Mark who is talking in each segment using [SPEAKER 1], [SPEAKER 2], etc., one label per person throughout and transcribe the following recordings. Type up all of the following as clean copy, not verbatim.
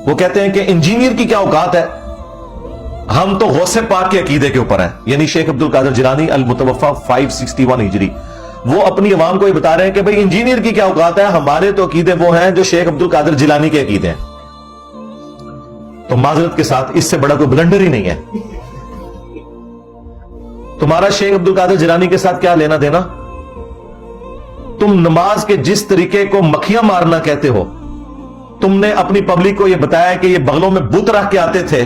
[SPEAKER 1] وہ کہتے ہیں کہ انجینئر کی کیا اوقات ہے, ہم تو غوث پاک کے عقیدے کے اوپر ہیں. یعنی شیخ عبد القادر جیلانی المتوفا 561 ہجری, وہ اپنی عوام کو یہ بتا رہے ہیں کہ بھئی انجینئر کی کیا اوقات ہے, ہمارے تو عقیدے وہ ہیں جو شیخ عبد القادر جیلانی کے عقیدے ہیں. تو معذرت کے ساتھ اس سے بڑا کوئی بلنڈر ہی نہیں ہے. تمہارا شیخ عبد القادر جیلانی کے ساتھ کیا لینا دینا؟ تم نماز کے جس طریقے کو مکھیاں مارنا کہتے ہو, تم نے اپنی پبلک کو یہ بتایا کہ یہ بغلوں میں بت رکھ کے آتے تھے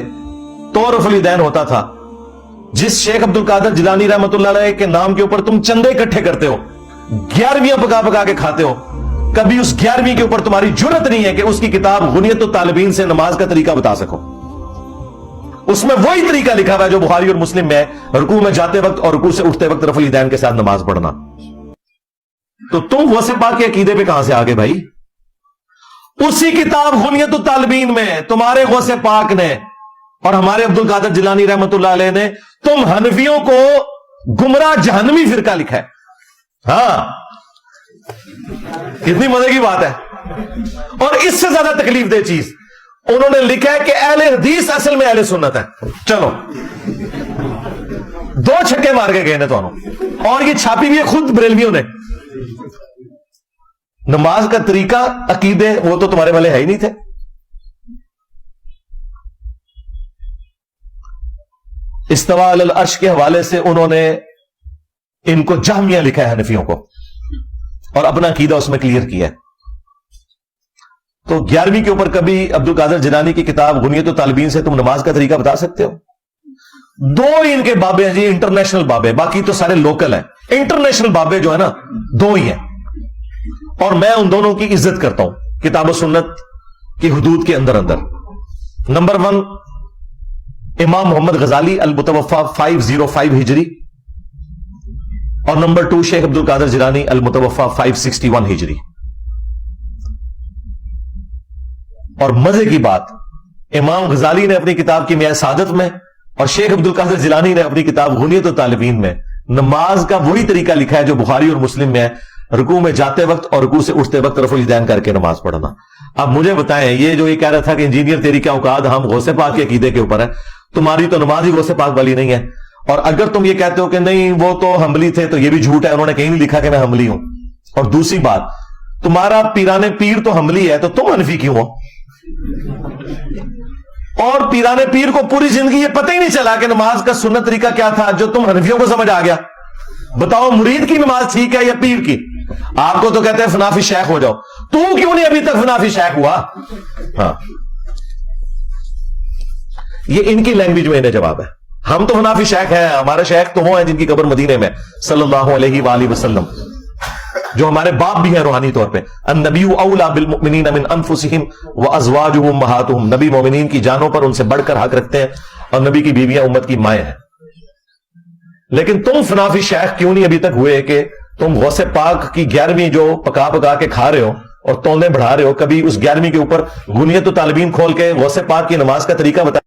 [SPEAKER 1] تو رفع الیدین ہوتا تھا. جس شیخ عبد القادر جیلانی رحمۃ اللہ علیہ کے نام کے اوپر تم چندے اکٹھے کرتے ہو, 11ویں پکا پکا کے کھاتے ہو, کبھی اس 11ویں کے اوپر تمہاری جرت نہیں ہے کہ اس کی کتاب غنیت الطالبین سے نماز کا طریقہ بتا سکو. اس میں وہی طریقہ لکھا ہوا ہے جو بخاری اور مسلم میں, رکوع میں جاتے وقت اور رکوع سے اٹھتے وقت رفع الیدین کے ساتھ نماز پڑھنا. تو تم غوث پاک کے عقیدے پہ کہاں سے آگے بھائی؟ اسی کتاب غنیت الطالبین میں تمہارے غوث پاک نے اور ہمارے عبد القادر جیلانی رحمۃ اللہ علیہ نے تم حنفیوں کو گمراہ جہنمی فرقہ لکھا ہے. ہاں, کتنی مزے کی بات ہے. اور اس سے زیادہ تکلیف دہ چیز انہوں نے لکھا ہے کہ اہل حدیث اصل میں اہل سنت ہے. چلو 2 چھکے مار کے گئے نے دونوں, اور یہ چھاپی بھی ہے خود بریلویوں نے. نماز کا طریقہ, عقیدے وہ تو تمہارے والے ہے ہی نہیں تھے. استوا علی العرش کے حوالے سے انہوں نے ان کو جہمیہ لکھا ہے حنفیوں کو, اور اپنا عقیدہ اس میں کلیئر کیا ہے. تو 11ویں کے اوپر کبھی عبد القادر جیلانی کی کتاب غنیت الطالبین سے تم نماز کا طریقہ بتا سکتے ہو؟ 2 ہی ان کے بابے ہیں جی, انٹرنیشنل بابے, باقی تو سارے لوکل ہیں. انٹرنیشنل بابے جو ہے نا 2 ہی ہیں, اور میں ان دونوں کی عزت کرتا ہوں کتاب و سنت کی حدود کے اندر. نمبر 1 امام محمد غزالی المتوفا 505 ہجری, اور نمبر 2 شیخ عبد القادر جیلانی المتوفا 561 ہجری. اور مزے کی بات, امام غزالی نے اپنی کتاب کی میعاد سعادت میں اور شیخ عبد القادر جیلانی نے اپنی کتاب غنیت الطالبین میں نماز کا وہی طریقہ لکھا ہے جو بخاری اور مسلم میں ہے, رکوع میں جاتے وقت اور رکوع سے اٹھتے وقت رفع الیدین کر کے نماز پڑھنا. اب مجھے بتائیں, یہ جو یہ کہہ رہا تھا کہ انجینئر تیری کیا اوقات, ہم غوث پاک کے عقیدے کے اوپر ہے, تمہاری تو نماز ہی غوث پاک والی نہیں ہے. اور اگر تم یہ کہتے ہو کہ نہیں وہ تو حنبلی تھے, تو یہ بھی جھوٹ ہے, انہوں نے کہیں نہیں لکھا کہ میں حنبلی ہوں. اور دوسری بات, تمہارا پیران پیر تو حنبلی ہے, تو تم حنفی کیوں ہو؟ اور پیران پیر کو پوری زندگی یہ پتہ ہی نہیں چلا کہ نماز کا سنت طریقہ کیا تھا جو تم حنفیوں کو سمجھ آ گیا. بتاؤ مرید کی نماز ٹھیک ہے یا پیر کی؟ آپ کو تو کہتے ہیں فنافی شیخ ہو جاؤ, تو کیوں نہیں ابھی تک فنافی شیخ ہوا؟ ہاں, یہ ان کی لینگویج میں انہیں جواب ہے. ہم تو فنافی شیخ ہیں, ہمارے شیخ تو وہ ہیں جن کی قبر مدینے میں صلی اللہ علیہ وآلہ وسلم, جو ہمارے باپ بھی ہیں روحانی طور پہ. النبی اولا بالمؤمنین من انفسہم وازواجہ امہاتہم, نبی مومنین کی جانوں پر ان سے بڑھ کر حق رکھتے ہیں, اور نبی کی بیویاں امت کی مائیں ہیں. لیکن تم فنافی شیخ کیوں نہیں ابھی تک ہوئے کہ تم غوث پاک کی 11ویں جو پکا پکا کے کھا رہے ہو اور تونے بڑھا رہے ہو, کبھی اس 11ویں کے اوپر غنیت الطالبین کھول کے غوث پاک کی نماز کا طریقہ بتا